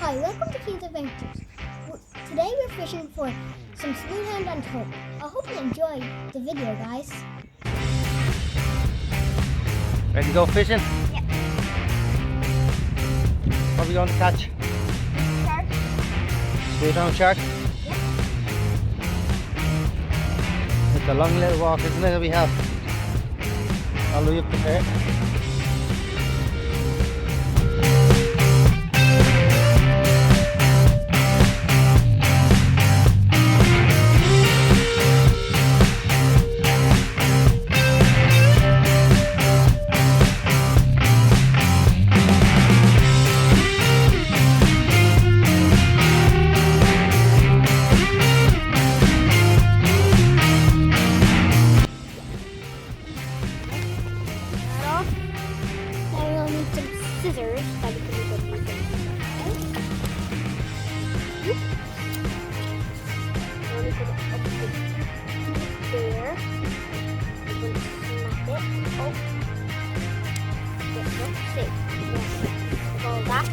Hi, welcome to Cians Adventures. Today we're fishing for some smoothound and Tope. I hope you enjoy the video, guys. Ready to go fishing? Yeah. What are we going to catch? Shark. Smoothound shark? Yeah. It's a long little walk, isn't it, that we have? All the way up to there. Scissors that we can use with there. We're going to put it up there. We're going to snap it. Oh. Yes, see. Yes. All that.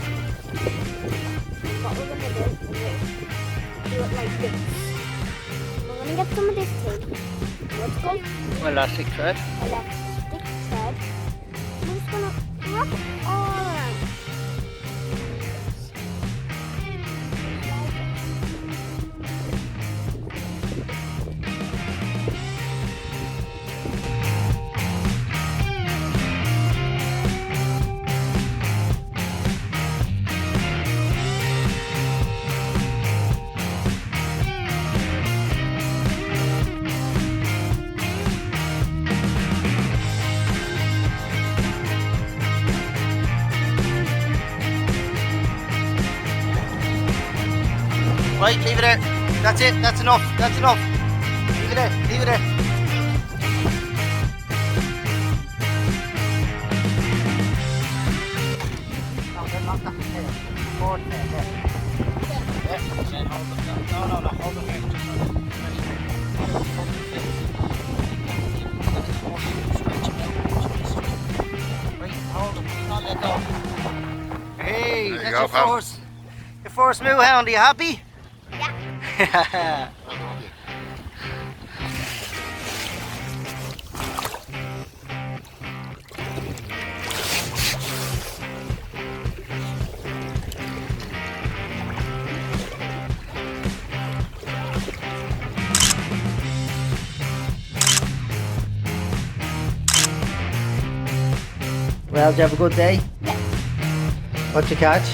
What we're going to do is do it like this. We're going to get some of this tape. Let's go. Elastic thread. Elastic thread. I'm just going to wrap it all around. Right, leave it there. That's it, that's enough, that's enough. Leave it there, leave it there. No, not that there. Forward there, there. Yeah, no, hold it there. Right, hold it, not let go. Hey, there you that's go, your pal. first smoothound, are you happy? Yeah. Well, did you have a good day? Yeah. What'd you catch?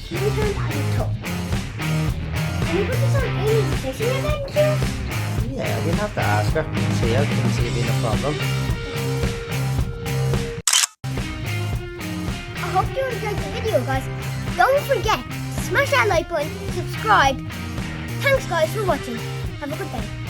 Smoothound and Tope. Can you put this on any fishing adventures? Yeah, we'll have to ask her. See, I can see it being a problem. I hope you enjoyed the video, guys. Don't forget to smash that like button, subscribe. Thanks, guys, for watching. Have a good day.